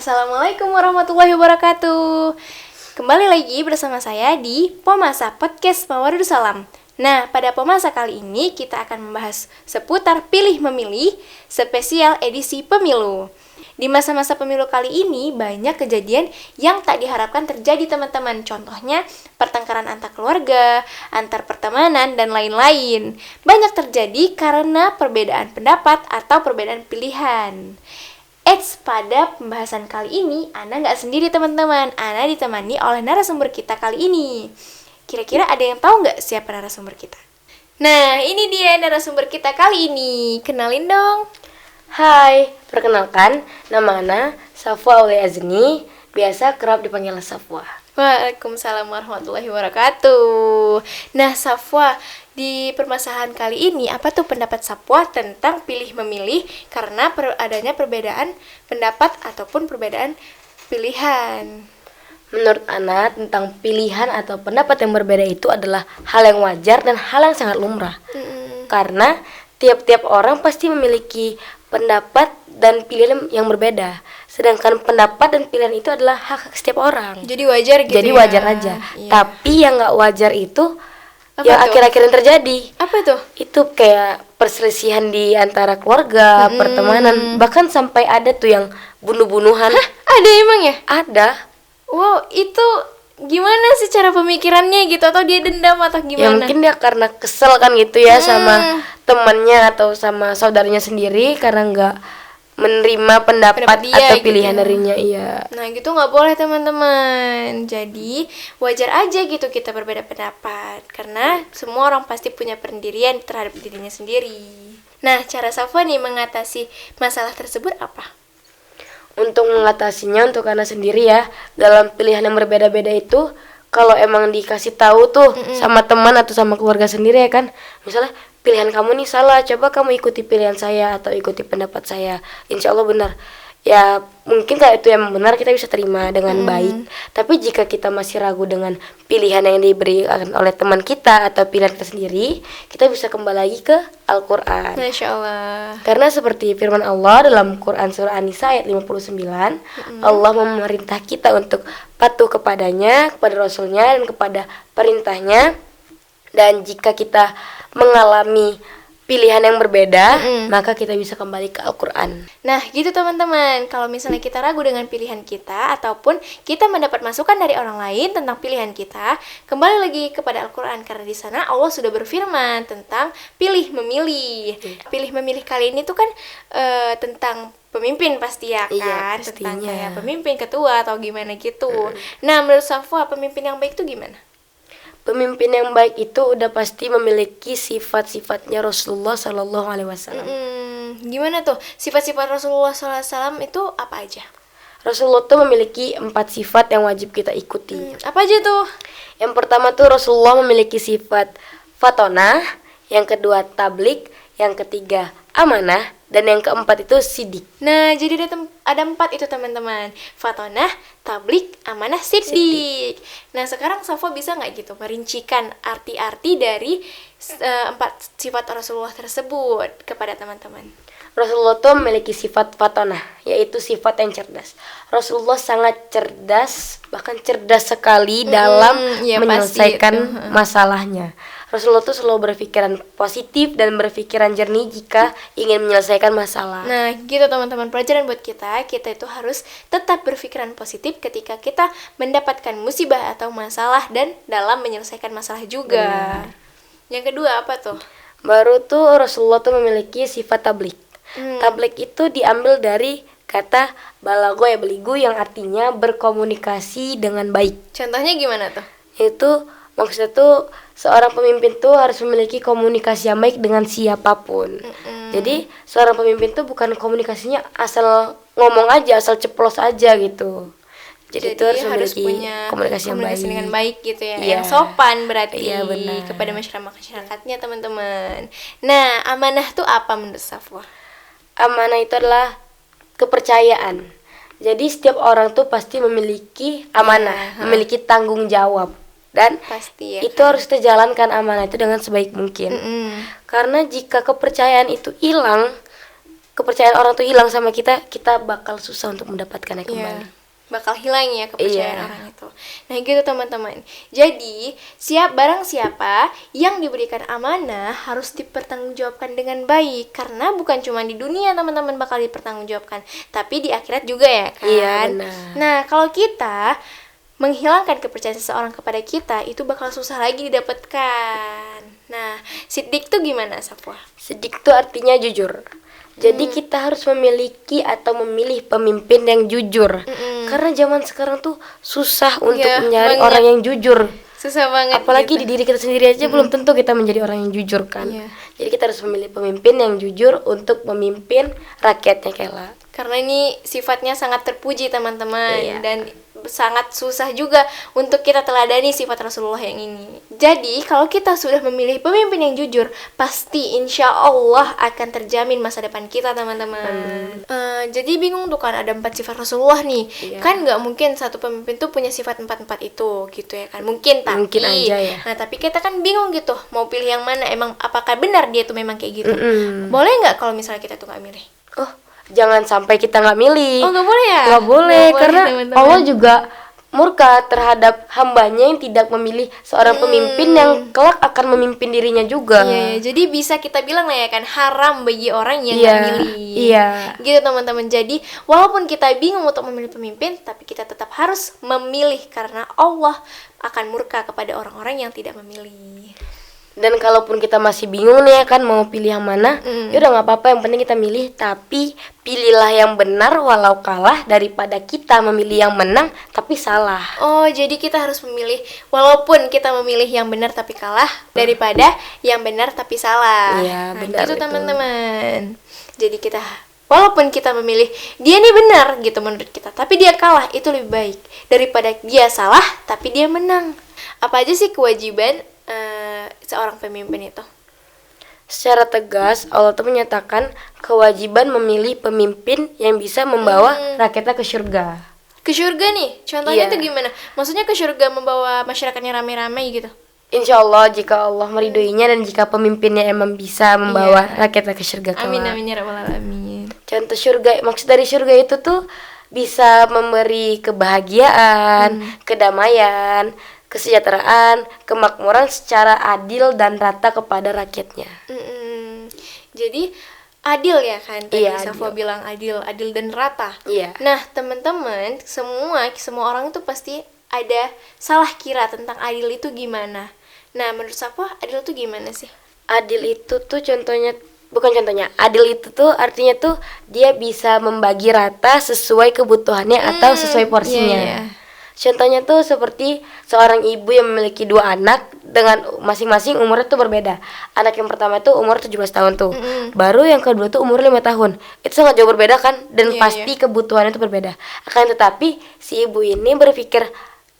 Assalamualaikum warahmatullahi wabarakatuh. Kembali lagi bersama saya di Pomasa Podcast Mawaridus Salam. Nah, pada Pomasa kali ini kita akan membahas seputar pilih memilih spesial edisi pemilu. Di masa-masa pemilu kali ini banyak kejadian yang tak diharapkan terjadi teman-teman. Contohnya pertengkaran antar keluarga, antar pertemanan, dan lain-lain. Banyak terjadi karena perbedaan pendapat atau perbedaan pilihan. Pada pembahasan kali ini, Ana nggak sendiri teman-teman. Ana ditemani oleh narasumber kita kali ini. Kira-kira ada yang tahu nggak siapa narasumber kita? Nah, ini dia narasumber kita kali ini. Kenalin dong. Hai, perkenalkan, nama Ana, Safwa Aulia Azni, biasa kerap dipanggil Safwa. Waalaikumsalam warahmatullahi wabarakatuh. Nah, Safwa, di permasalahan kali ini, apa tuh pendapat Safwa tentang pilih memilih karena adanya perbedaan pendapat ataupun perbedaan pilihan? Menurut Ana, tentang pilihan atau pendapat yang berbeda itu adalah hal yang wajar dan hal yang sangat lumrah. Karena tiap-tiap orang pasti memiliki pendapat dan pilihan yang berbeda. Sedangkan pendapat dan pilihan itu adalah hak setiap orang. Jadi wajar gitu. Jadi wajar aja. Iya. Tapi yang nggak wajar itu Apa yang tuh? akhir-akhir yang terjadi. Apa tuh? Itu kayak perselisihan di antara keluarga, pertemanan, bahkan sampai ada tuh yang bunuh-bunuhan. Ada emang ya? Ada. Wow, itu gimana sih cara pemikirannya gitu? Atau dia dendam atau Ya gimana? mungkin dia karena kesel kan gitu ya sama temannya atau sama saudaranya sendiri karena nggak menerima pendapat Pendapat dia atau gitu pilihan ya. darinya. Iya. Nah gitu nggak boleh teman-teman. Jadi wajar aja gitu kita berbeda pendapat. Karena semua orang pasti punya pendirian terhadap dirinya sendiri. Nah cara Safwa nih mengatasi masalah tersebut apa? Untuk mengatasinya untuk Ana sendiri ya, dalam pilihan yang berbeda-beda itu kalau emang dikasih tahu tuh sama teman atau sama keluarga sendiri ya kan, misalnya pilihan kamu nih salah, coba kamu ikuti pilihan saya atau ikuti pendapat saya, insya Allah benar. Ya mungkin kalau itu yang benar kita bisa terima dengan baik. Tapi jika kita masih ragu dengan pilihan yang diberikan oleh teman kita atau pilihan kita sendiri, kita bisa kembali lagi ke Al-Quran. Masya Allah. Karena seperti firman Allah dalam Quran surah An-Nisa ayat 59, Allah memerintah kita untuk patuh kepadanya, kepada Rasulnya, dan kepada perintahnya. Dan jika kita mengalami pilihan yang berbeda, maka kita bisa kembali ke Al-Quran. Nah gitu teman-teman, kalau misalnya kita ragu dengan pilihan kita ataupun kita mendapat masukan dari orang lain tentang pilihan kita, kembali lagi kepada Al-Quran karena di sana Allah sudah berfirman tentang pilih memilih. Pilih memilih kali ini tuh kan tentang pemimpin pasti ya kan, Iya, tentang pastinya. kayak pemimpin ketua atau gimana gitu. Nah menurut Safwa pemimpin yang baik itu gimana? Pemimpin yang baik itu udah pasti memiliki sifat-sifatnya Rasulullah Sallallahu Alaihi Wasallam. Gimana tuh sifat-sifat Rasulullah SAW itu apa aja? Rasulullah tuh memiliki 4 sifat yang wajib kita ikuti. Apa aja tuh? Yang pertama tuh Rasulullah memiliki sifat fatonah, yang kedua tablik, yang ketiga amanah, dan yang keempat itu sidik. Nah, jadi ada 4 itu teman-teman. Fatonah, tablik, amanah, sidik. Nah, sekarang Safwa bisa nggak gitu merincikan arti-arti dari 4 sifat Rasulullah tersebut kepada teman-teman? Rasulullah tuh memiliki sifat fatonah, yaitu sifat yang cerdas. Rasulullah sangat cerdas, bahkan cerdas sekali dalam ya menyelesaikan pasti itu. masalahnya. Rasulullah tuh selalu berpikiran positif dan berpikiran jernih jika ingin menyelesaikan masalah. Nah, gitu teman-teman, pelajaran buat kita itu harus tetap berpikiran positif ketika kita mendapatkan musibah atau masalah dan dalam menyelesaikan masalah juga. Yang kedua apa tuh? Baru tuh Rasulullah tuh memiliki sifat tablik. Tablik itu diambil dari kata balago ya beligu yang artinya berkomunikasi dengan baik. Contohnya gimana tuh? Itu maksudnya tuh seorang pemimpin tuh harus memiliki komunikasi yang baik dengan siapapun. Jadi seorang pemimpin tuh bukan komunikasinya asal ngomong aja, asal ceplos aja gitu. Jadi itu harus memiliki punya komunikasi yang baik. dengan baik gitu ya. Iya. Yang sopan berarti Iya, benar. kepada masyarakatnya teman-teman. Nah, amanah tuh apa menurut Safwa? Amanah itu adalah kepercayaan. Jadi setiap orang tuh pasti memiliki amanah, memiliki tanggung jawab. Dan Pasti ya. itu harus kita jalankan amanah itu dengan sebaik mungkin. Karena jika kepercayaan itu hilang, kepercayaan orang tuh hilang sama kita, kita bakal susah untuk mendapatkannya kembali. Bakal hilang ya kepercayaan Iya. orang itu. Nah gitu teman-teman. Jadi barang siapa yang diberikan amanah harus dipertanggungjawabkan dengan baik, karena bukan cuma di dunia teman-teman bakal dipertanggungjawabkan, tapi di akhirat juga ya kan. Iya, benar. Nah kalau kita menghilangkan kepercayaan seseorang kepada kita, itu bakal susah lagi didapatkan. Nah, Siddiq tuh gimana, Safwa? Siddiq tuh artinya jujur. Jadi kita harus memiliki atau memilih pemimpin yang jujur. Karena zaman sekarang tuh susah untuk Iya, mencari banget. orang yang jujur. Susah banget. Apalagi gitu. di diri kita sendiri aja belum tentu kita menjadi orang yang jujur kan. Iya. Jadi kita harus memilih pemimpin yang jujur untuk memimpin rakyatnya Kela. Karena ini sifatnya sangat terpuji teman-teman. Iya. Dan sangat susah juga untuk kita teladani sifat Rasulullah yang ini. Jadi kalau kita sudah memilih pemimpin yang jujur, pasti insya Allah akan terjamin masa depan kita teman-teman. Jadi bingung tuh kan, ada 4 sifat Rasulullah nih. Iya. Kan nggak mungkin satu pemimpin tuh punya sifat 4-4 itu gitu ya kan. Mungkin tapi Mungkin aja ya. Nah tapi kita kan bingung gitu, mau pilih yang mana, emang apakah benar dia tuh memang kayak gitu. Mm-mm. Boleh nggak kalau misalnya kita tuh nggak milih? Oh, jangan sampai kita nggak milih. Oh nggak boleh ya? Nggak boleh, karena teman-teman. Allah juga murka terhadap hambanya yang tidak memilih seorang pemimpin yang kelak akan memimpin dirinya juga. Iya, jadi bisa kita bilang lah ya kan, haram bagi orang yang Iya, nggak milih. iya. Gitu teman-teman. Jadi walaupun kita bingung untuk memilih pemimpin, tapi kita tetap harus memilih karena Allah akan murka kepada orang-orang yang tidak memilih. Dan kalaupun kita masih bingung nih ya kan mau pilih yang mana, ya udah nggak apa-apa, yang penting kita milih. Tapi pilihlah yang benar walau kalah, daripada kita memilih yang menang tapi salah. Oh, jadi kita harus memilih walaupun kita memilih yang benar tapi kalah, daripada yang benar tapi salah. Iya, benar gitu itu. teman-teman. Jadi kita walaupun kita memilih dia nih benar gitu menurut kita, tapi dia kalah, itu lebih baik daripada dia salah tapi dia menang. Apa aja sih kewajiban seorang pemimpin itu? Secara tegas Allah tuh menyatakan kewajiban memilih pemimpin yang bisa membawa rakyatnya ke surga. Ke surga nih, contohnya Iya. tuh gimana? Maksudnya ke surga membawa masyarakatnya rame-rame gitu? Insya Allah jika Allah meridhoinya dan jika pemimpinnya emang bisa membawa rakyatnya ke surga kelak. Amin amin ya rabbal alamin. Contoh surga, maksud dari surga itu tuh bisa memberi kebahagiaan, kedamaian, kesejahteraan, kemakmuran secara adil dan rata kepada rakyatnya. Jadi adil ya kan? Tadi Iya, Safwa adil. bilang adil dan rata. Iya. Nah teman-teman, semua orang itu pasti ada salah kira tentang adil itu gimana. Nah menurut Safwa adil itu gimana sih? Adil itu tuh adil itu tuh artinya tuh dia bisa membagi rata sesuai kebutuhannya atau sesuai porsinya. iya. Contohnya tuh seperti seorang ibu yang memiliki 2 anak dengan masing-masing umurnya tuh berbeda. Anak yang pertama tuh umur 17 tahun tuh. Baru yang kedua tuh umur 5 tahun. Itu sangat jauh berbeda kan, dan Iya, pasti kebutuhannya tuh berbeda. Akan tetapi si ibu ini berpikir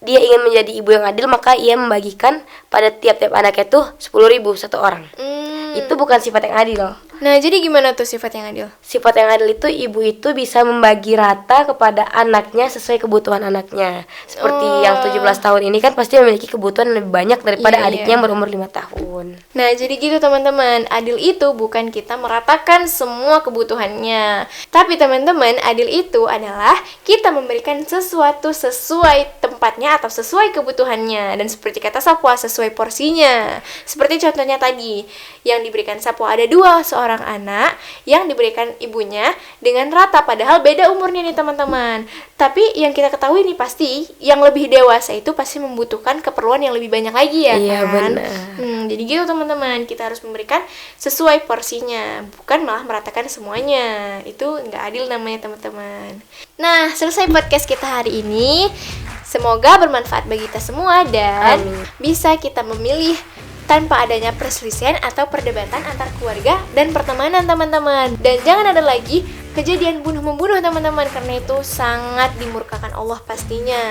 dia ingin menjadi ibu yang adil, maka ia membagikan pada tiap-tiap anaknya tuh 10.000 satu orang. Itu bukan sifat yang adil. Nah jadi gimana tuh sifat yang adil? Sifat yang adil itu ibu itu bisa membagi rata kepada anaknya sesuai kebutuhan anaknya. Seperti yang 17 tahun ini kan pasti memiliki kebutuhan lebih banyak daripada Iya, adiknya yang berumur 5 tahun. Nah, jadi gitu teman-teman. Adil itu bukan kita meratakan semua kebutuhannya. Tapi teman-teman, adil itu adalah kita memberikan sesuatu sesuai tempatnya atau sesuai kebutuhannya. Dan seperti kata Safwa, sesuai porsinya. Seperti contohnya tadi, yang diberikan Safwa ada 2, seorang anak yang diberikan ibunya dengan rata. Padahal beda umurnya nih teman-teman. Tapi yang kita ketahui nih pasti, yang lebih dewasa itu pasti membutuhkan keperluan yang lebih banyak lagi ya Iya, kan? benar. Jadi gitu teman-teman, kita harus memberikan sesuai porsinya, bukan malah meratakan semuanya. Itu nggak adil namanya teman-teman. Nah, selesai podcast kita hari ini. Semoga bermanfaat bagi kita semua dan Amin. bisa kita memilih tanpa adanya perselisihan atau perdebatan antar keluarga dan pertemanan teman-teman. Dan jangan ada lagi kejadian bunuh-membunuh teman-teman, karena itu sangat dimurkakan Allah pastinya.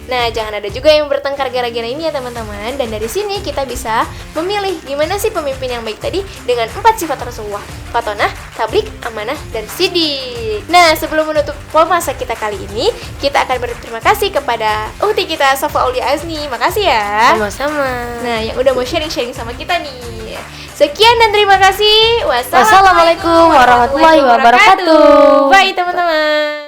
Nah, jangan ada juga yang bertengkar gara-gara ini ya teman-teman. Dan dari sini kita bisa memilih gimana sih pemimpin yang baik tadi dengan 4 sifat Rasulullah: fatonah, tablik, amanah, dan sidik. Nah, sebelum menutup masa kita kali ini, kita akan berterima kasih kepada ukti kita Safwa Aulia Azni. Makasih ya. Sama-sama. Nah, yang udah mau sharing-sharing sama kita nih. Sekian dan terima kasih. Wassalamualaikum warahmatullahi wabarakatuh. Bye teman-teman.